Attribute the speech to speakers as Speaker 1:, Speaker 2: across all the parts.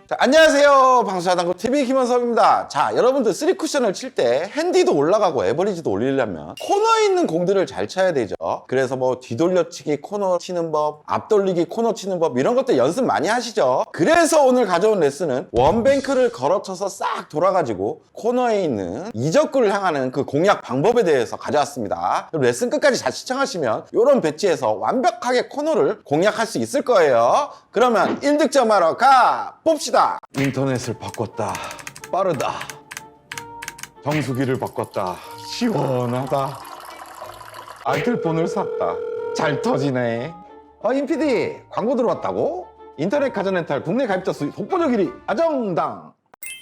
Speaker 1: 자, 안녕하세요. 방수자당구 TV 김원섭입니다. 자, 여러분들 3쿠션을 칠 때 핸디도 올라가고 에버리지도 올리려면 코너에 있는 공들을 잘 쳐야 되죠. 그래서 뭐 뒤돌려치기 코너 치는 법, 앞돌리기 코너 치는 법 이런 것들 연습 많이 하시죠. 그래서 오늘 가져온 레슨은 원뱅크를 걸어쳐서 싹 돌아가지고 코너에 있는 이적구를 향하는 그 공략 방법에 대해서 가져왔습니다. 레슨 끝까지 잘 시청하시면 이런 배치에서 완벽하게 코너를 공략할 수 있을 거예요. 그러면 1득점하러 가 봅시다. 인터넷을 바꿨다. 빠르다. 정수기를 바꿨다. 시원하다. 아이들폰을 샀다. 잘 터지네. 임PD 광고 들어왔다고? 인터넷 가전렌탈 국내 가입자 수 독보적 1위 아정당.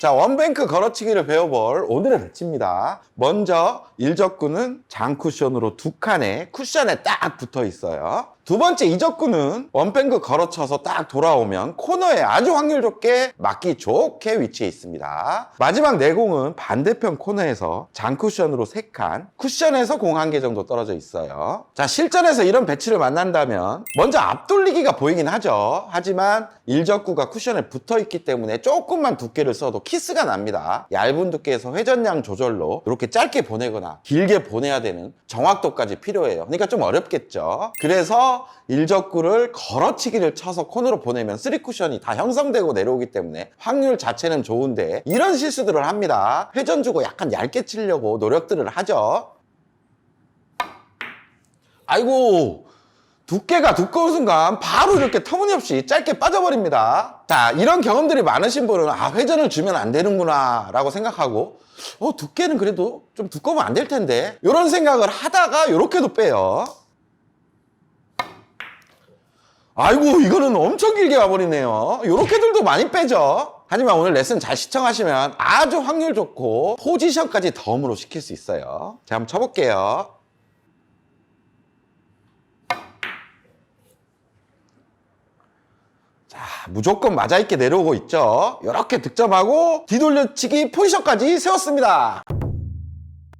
Speaker 1: 자, 원뱅크 걸어치기를 배워볼 오늘의 배치입니다. 먼저 1적구는 장쿠션으로 2칸에 쿠션에 딱 붙어 있어요. 두 번째 이적구는 원뱅크 걸어쳐서 딱 돌아오면 코너에 아주 확률 좋게 맞기 좋게 위치해 있습니다. 마지막 내공은 반대편 코너에서 장쿠션으로 3칸, 쿠션에서 공 1개 정도 떨어져 있어요. 자, 실전에서 이런 배치를 만난다면 먼저 앞돌리기가 보이긴 하죠. 하지만 1적구가 쿠션에 붙어 있기 때문에 조금만 두께를 써도 키스가 납니다. 얇은 두께에서 회전량 조절로 이렇게 짧게 보내거나 길게 보내야 되는 정확도까지 필요해요. 그러니까 좀 어렵겠죠. 그래서 1적구를 걸어치기를 쳐서 코너로 보내면 3쿠션이 다 형성되고 내려오기 때문에 확률 자체는 좋은데 이런 실수들을 합니다. 회전 주고 약간 얇게 치려고 노력들을 하죠. 아이고, 두께가 두꺼운 순간 바로 이렇게 터무니없이 짧게 빠져버립니다. 자, 이런 경험들이 많으신 분은 회전을 주면 안 되는구나 라고 생각하고 두께는 그래도 좀 두꺼우면 안 될 텐데 이런 생각을 하다가 이렇게도 빼요. 아이고, 이거는 엄청 길게 와버리네요. 요렇게들도 많이 빼죠. 하지만 오늘 레슨 잘 시청하시면 아주 확률 좋고 포지션까지 덤으로 시킬 수 있어요. 자, 한번 쳐볼게요. 자, 무조건 맞아있게 내려오고 있죠. 이렇게 득점하고 뒤돌려치기 포지션까지 세웠습니다.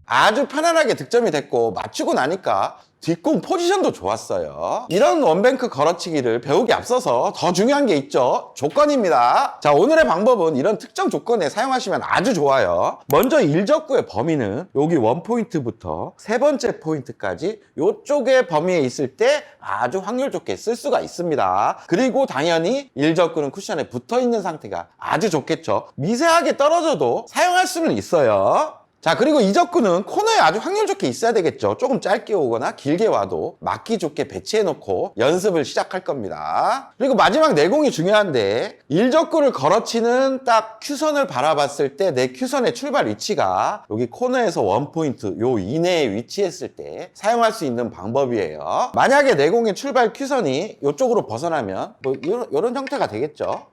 Speaker 1: 아주 편안하게 득점이 됐고 맞추고 나니까 뒷공 포지션도 좋았어요. 이런 원뱅크 걸어치기를 배우기 앞서서 더 중요한 게 있죠. 조건입니다. 자, 오늘의 방법은 이런 특정 조건에 사용하시면 아주 좋아요. 먼저 1적구의 범위는 여기 1포인트부터 3번째 포인트까지 이쪽의 범위에 있을 때 아주 확률 좋게 쓸 수가 있습니다. 그리고 당연히 1적구는 쿠션에 붙어 있는 상태가 아주 좋겠죠. 미세하게 떨어져도 사용할 수는 있어요. 자, 그리고 이적구는 코너에 아주 확률 좋게 있어야 되겠죠. 조금 짧게 오거나 길게 와도 맞기 좋게 배치해놓고 연습을 시작할 겁니다. 그리고 마지막 내공이 중요한데 1적구를 걸어치는 딱 큐선을 바라봤을 때 내 큐선의 출발 위치가 여기 코너에서 1포인트 요 이내에 위치했을 때 사용할 수 있는 방법이에요. 만약에 내공의 출발 큐선이 이쪽으로 벗어나면 뭐 이런 형태가 되겠죠.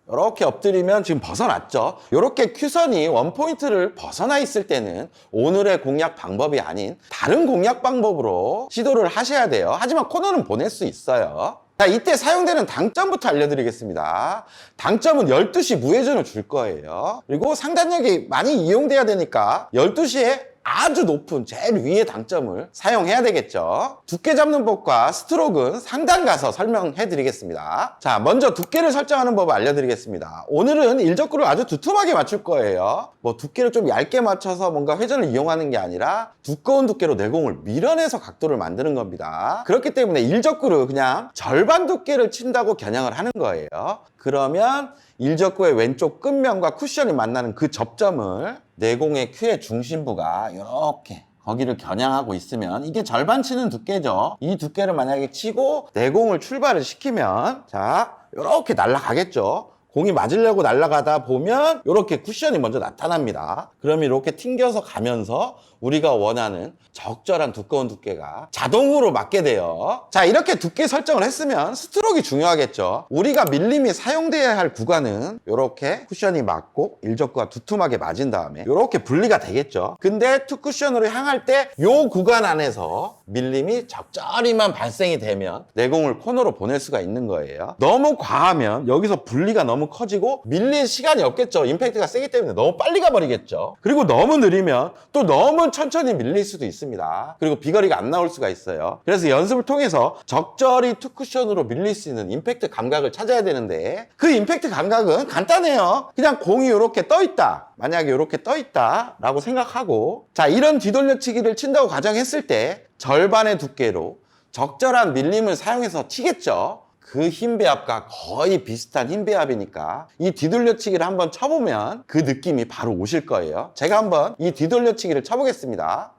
Speaker 1: 이렇게 엎드리면 지금 벗어났죠. 이렇게 큐선이 1포인트를 벗어나 있을 때는 오늘의 공략 방법이 아닌 다른 공략 방법으로 시도를 하셔야 돼요. 하지만 코너는 보낼 수 있어요. 자, 이때 사용되는 당점부터 알려드리겠습니다. 당점은 12시 무회전을 줄 거예요. 그리고 상단력이 많이 이용돼야 되니까 12시에 아주 높은 제일 위의 당점을 사용해야 되겠죠. 두께 잡는 법과 스트로크는 상단 가서 설명해 드리겠습니다. 자, 먼저 두께를 설정하는 법을 알려드리겠습니다. 오늘은 1적구를 아주 두툼하게 맞출 거예요. 뭐 두께를 좀 얇게 맞춰서 뭔가 회전을 이용하는 게 아니라 두꺼운 두께로 내공을 밀어내서 각도를 만드는 겁니다. 그렇기 때문에 1적구를 그냥 절반 두께를 친다고 겨냥을 하는 거예요. 그러면 1적구의 왼쪽 끝면과 쿠션이 만나는 그 접점을 내공의 큐의 중심부가 이렇게 거기를 겨냥하고 있으면 이게 절반 치는 두께죠. 이 두께를 만약에 치고 내공을 출발을 시키면 자, 이렇게 날아가겠죠. 공이 맞으려고 날아가다 보면 이렇게 쿠션이 먼저 나타납니다. 그러면 이렇게 튕겨서 가면서 우리가 원하는 적절한 두꺼운 두께가 자동으로 맞게 돼요. 자, 이렇게 두께 설정을 했으면 스트로크가 중요하겠죠. 우리가 밀림이 사용돼야 할 구간은 이렇게 쿠션이 맞고 1적구가 두툼하게 맞은 다음에 이렇게 분리가 되겠죠. 근데 투 쿠션으로 향할 때 이 구간 안에서 밀림이 적절히만 발생이 되면 내공을 코너로 보낼 수가 있는 거예요. 너무 과하면 여기서 분리가 너무 너무 커지고 밀릴 시간이 없겠죠. 임팩트가 세기 때문에 너무 빨리 가버리겠죠. 그리고 너무 느리면 또 너무 천천히 밀릴 수도 있습니다. 그리고 비거리가 안 나올 수가 있어요. 그래서 연습을 통해서 적절히 투쿠션으로 밀릴 수 있는 임팩트 감각을 찾아야 되는데, 그 임팩트 감각은 간단해요. 그냥 공이 이렇게 떠 있다, 만약에 이렇게 떠 있다 라고 생각하고, 자, 이런 뒤돌려치기를 친다고 가정했을 때 절반의 두께로 적절한 밀림을 사용해서 치겠죠. 그 힘 배합과 거의 비슷한 힘 배합이니까 이 뒤돌려치기를 한번 쳐보면 그 느낌이 바로 오실 거예요. 제가 한번 이 뒤돌려치기를 쳐보겠습니다.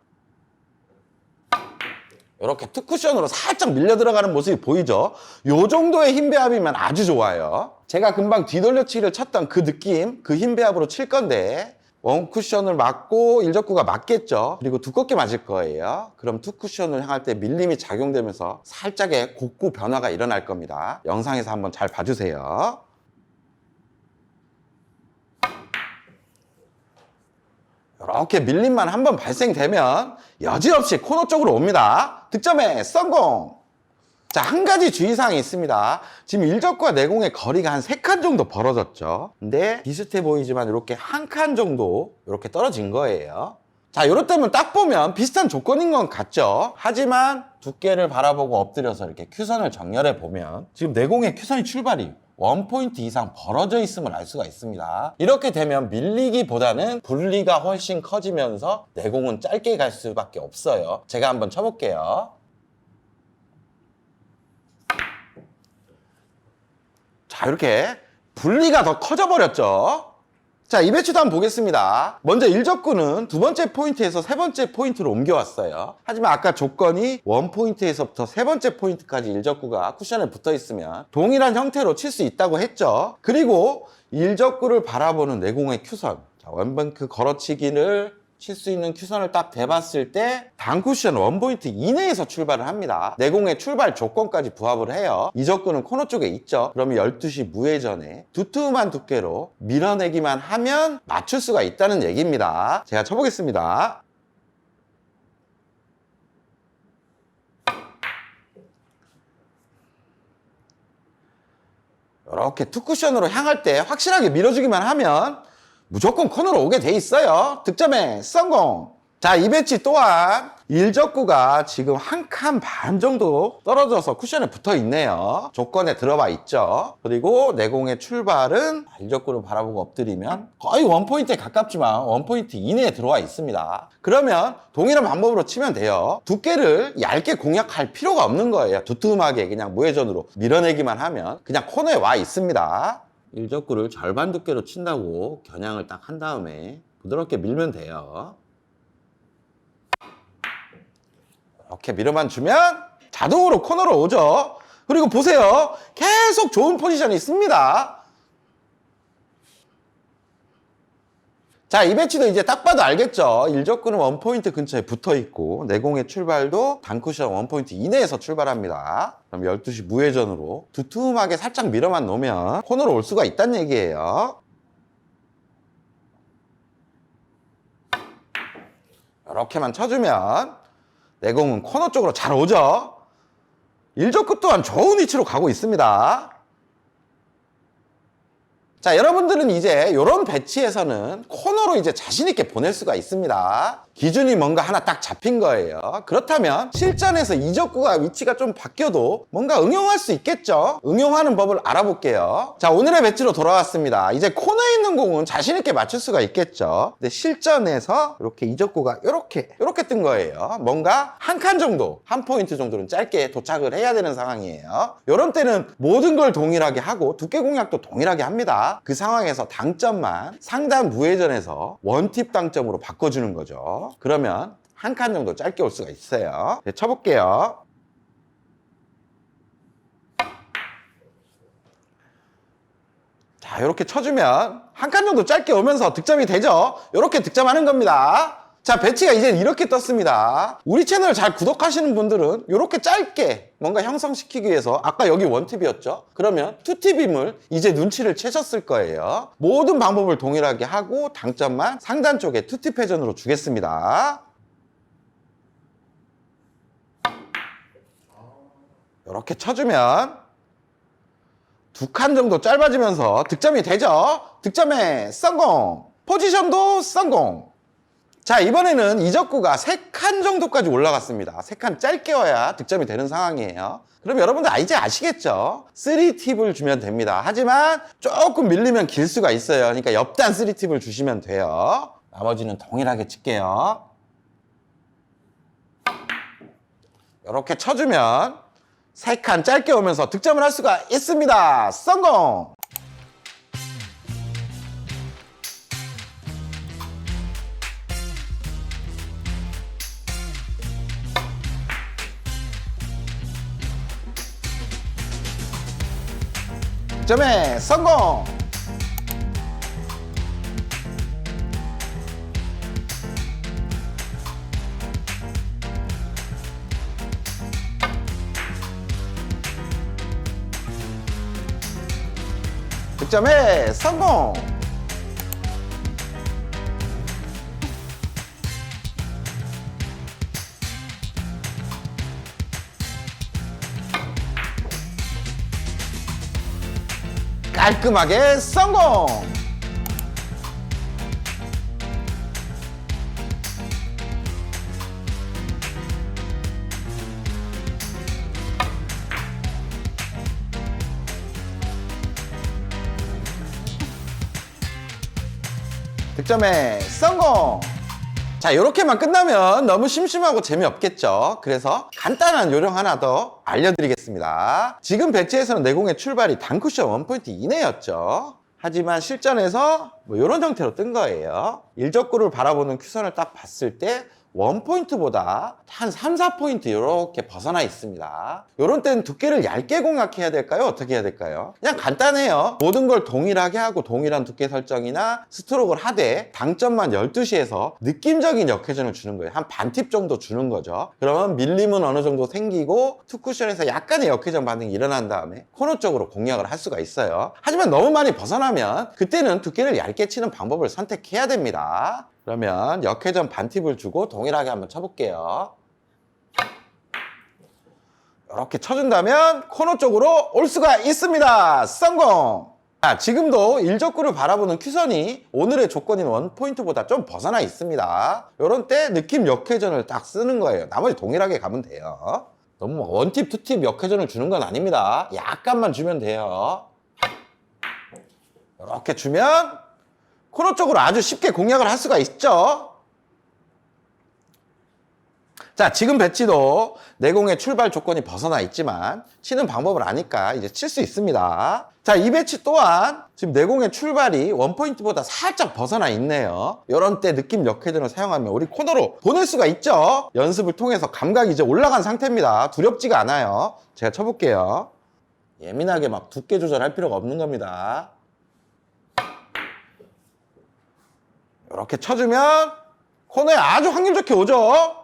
Speaker 1: 이렇게 투쿠션으로 살짝 밀려 들어가는 모습이 보이죠? 요 정도의 힘 배합이면 아주 좋아요. 제가 금방 뒤돌려치기를 쳤던 그 느낌, 그 힘 배합으로 칠 건데, 원쿠션을 맞고 일적구가 맞겠죠. 그리고 두껍게 맞을 거예요. 그럼 투쿠션을 향할 때 밀림이 작용되면서 살짝의 곡구 변화가 일어날 겁니다. 영상에서 한번 잘 봐주세요. 이렇게 밀림만 한번 발생되면 여지없이 코너 쪽으로 옵니다. 득점에 성공! 자, 한 가지 주의사항이 있습니다. 지금 일적과 내공의 거리가 한 3칸 정도 벌어졌죠. 근데 비슷해 보이지만 이렇게 한 칸 정도 이렇게 떨어진 거예요. 자, 이럴 때면 딱 보면 비슷한 조건인 건 같죠. 하지만 두께를 바라보고 엎드려서 이렇게 큐선을 정렬해 보면 지금 내공의 큐선이 출발이 1포인트 이상 벌어져 있음을 알 수가 있습니다. 이렇게 되면 밀리기보다는 분리가 훨씬 커지면서 내공은 짧게 갈 수밖에 없어요. 제가 한번 쳐볼게요. 자, 이렇게 분리가 더 커져 버렸죠. 자, 이 배치도 한번 보겠습니다. 먼저 일적구는 두 번째 포인트에서 세 번째 포인트로 옮겨왔어요. 하지만 아까 조건이 원 포인트에서부터 세 번째 포인트까지 일적구가 쿠션에 붙어 있으면 동일한 형태로 칠 수 있다고 했죠. 그리고 일적구를 바라보는 내공의 큐선, 자, 원뱅크 걸어치기를 칠 수 있는 큐선을 딱 대봤을 때 단쿠션 원포인트 이내에서 출발을 합니다. 내공의 출발 조건까지 부합을 해요. 이적구는 코너 쪽에 있죠. 그러면 12시 무회전에 두툼한 두께로 밀어내기만 하면 맞출 수가 있다는 얘기입니다. 제가 쳐보겠습니다. 이렇게 투쿠션으로 향할 때 확실하게 밀어주기만 하면 무조건 코너로 오게 돼 있어요. 득점에 성공! 자, 이 배치 또한 일적구가 지금 한 칸 반 정도 떨어져서 쿠션에 붙어 있네요. 조건에 들어와 있죠. 그리고 내공의 출발은 일적구를 바라보고 엎드리면 거의 원포인트에 가깝지만 원포인트 이내에 들어와 있습니다. 그러면 동일한 방법으로 치면 돼요. 두께를 얇게 공략할 필요가 없는 거예요. 두툼하게 그냥 무회전으로 밀어내기만 하면 그냥 코너에 와 있습니다. 일적구를 절반 두께로 친다고 겨냥을 딱 한 다음에 부드럽게 밀면 돼요. 이렇게 밀어만 주면 자동으로 코너로 오죠. 그리고 보세요. 계속 좋은 포지션이 있습니다. 자, 이 배치도 이제 딱 봐도 알겠죠. 일적구는 원포인트 근처에 붙어 있고 내공의 출발도 단쿠션 원포인트 이내에서 출발합니다. 그럼 12시 무회전으로 두툼하게 살짝 밀어만 놓으면 코너로 올 수가 있다는 얘기예요. 이렇게만 쳐주면 내공은 코너 쪽으로 잘 오죠. 일적구 또한 좋은 위치로 가고 있습니다. 자, 여러분들은 이제 이런 배치에서는 코너로 이제 자신있게 보낼 수가 있습니다. 기준이 뭔가 하나 딱 잡힌 거예요. 그렇다면 실전에서 이적구가 위치가 좀 바뀌어도 뭔가 응용할 수 있겠죠? 응용하는 법을 알아볼게요. 자, 오늘의 배치로 돌아왔습니다. 이제 코너에 있는 공은 자신있게 맞출 수가 있겠죠? 근데 실전에서 이렇게 이적구가 이렇게 뜬 거예요. 뭔가 한 칸 정도, 한 포인트 정도는 짧게 도착을 해야 되는 상황이에요. 이런 때는 모든 걸 동일하게 하고 두께 공략도 동일하게 합니다. 그 상황에서 당점만 상단 무회전에서 원팁 당점으로 바꿔주는 거죠. 그러면 한 칸 정도 짧게 올 수가 있어요. 네, 쳐볼게요. 자, 이렇게 쳐주면 한 칸 정도 짧게 오면서 득점이 되죠. 이렇게 득점하는 겁니다. 자, 배치가 이제 이렇게 떴습니다. 우리 채널 잘 구독하시는 분들은 이렇게 짧게 뭔가 형성시키기 위해서 아까 여기 원팁이었죠? 그러면 투팁임을 이제 눈치를 채셨을 거예요. 모든 방법을 동일하게 하고 당점만 상단 쪽에 투팁 회전으로 주겠습니다. 이렇게 쳐주면 두 칸 정도 짧아지면서 득점이 되죠. 득점에 성공. 포지션도 성공. 자, 이번에는 이적구가 3칸 정도까지 올라갔습니다. 3칸 짧게 와야 득점이 되는 상황이에요. 그럼 여러분들 이제 아시겠죠? 3팁을 주면 됩니다. 하지만 조금 밀리면 길 수가 있어요. 그러니까 옆단 3팁을 주시면 돼요. 나머지는 동일하게 칠게요. 이렇게 쳐주면 3칸 짧게 오면서 득점을 할 수가 있습니다. 성공! 득점에 성공! 득점에 성공! 깔끔하게 성공! 득점에 성공! 자, 이렇게만 끝나면 너무 심심하고 재미없겠죠. 그래서 간단한 요령 하나 더 알려드리겠습니다. 지금 배치에서는 내공의 출발이 단쿠션 원포인트 이내였죠. 하지만 실전에서 이런 형태로 뜬 거예요. 일적구를 바라보는 큐선을 딱 봤을 때 원포인트보다 한 3, 4포인트 이렇게 벗어나 있습니다. 이런 때는 두께를 얇게 공략해야 될까요? 어떻게 해야 될까요? 그냥 간단해요. 모든 걸 동일하게 하고 동일한 두께 설정이나 스트로크를 하되 당점만 12시에서 느낌적인 역회전을 주는 거예요. 한 반 팁 정도 주는 거죠. 그러면 밀림은 어느 정도 생기고 투쿠션에서 약간의 역회전 반응이 일어난 다음에 코너 쪽으로 공략을 할 수가 있어요. 하지만 너무 많이 벗어나면 그때는 두께를 얇게 치는 방법을 선택해야 됩니다. 그러면 역회전 반팁을 주고 동일하게 한번 쳐볼게요. 이렇게 쳐준다면 코너 쪽으로 올 수가 있습니다. 성공! 자, 지금도 일적구를 바라보는 큐선이 오늘의 조건인 원포인트보다 좀 벗어나 있습니다. 이런 때 느낌 역회전을 딱 쓰는 거예요. 나머지 동일하게 가면 돼요. 너무 원팁, 투팁 역회전을 주는 건 아닙니다. 약간만 주면 돼요. 이렇게 주면 코너 쪽으로 아주 쉽게 공략을 할 수가 있죠. 자, 지금 배치도 내공의 출발 조건이 벗어나 있지만 치는 방법을 아니까 이제 칠 수 있습니다. 자, 이 배치 또한 지금 내공의 출발이 원포인트보다 살짝 벗어나 있네요. 이런 때 느낌 역회전을 사용하면 우리 코너로 보낼 수가 있죠. 연습을 통해서 감각이 이제 올라간 상태입니다. 두렵지가 않아요. 제가 쳐볼게요. 예민하게 막 두께 조절할 필요가 없는 겁니다. 이렇게 쳐주면 코너에 아주 확률 좋게 오죠.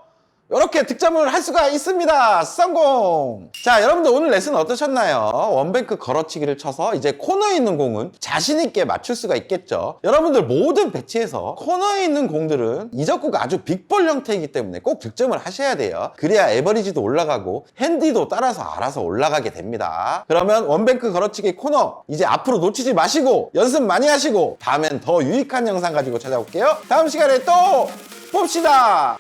Speaker 1: 이렇게 득점을 할 수가 있습니다. 성공! 자, 여러분들 오늘 레슨 어떠셨나요? 원뱅크 걸어치기를 쳐서 이제 코너에 있는 공은 자신 있게 맞출 수가 있겠죠. 여러분들 모든 배치에서 코너에 있는 공들은 이적구가 아주 빅볼 형태이기 때문에 꼭 득점을 하셔야 돼요. 그래야 에버리지도 올라가고 핸디도 따라서 알아서 올라가게 됩니다. 그러면 원뱅크 걸어치기 코너 이제 앞으로 놓치지 마시고 연습 많이 하시고 다음엔 더 유익한 영상 가지고 찾아올게요. 다음 시간에 또 봅시다.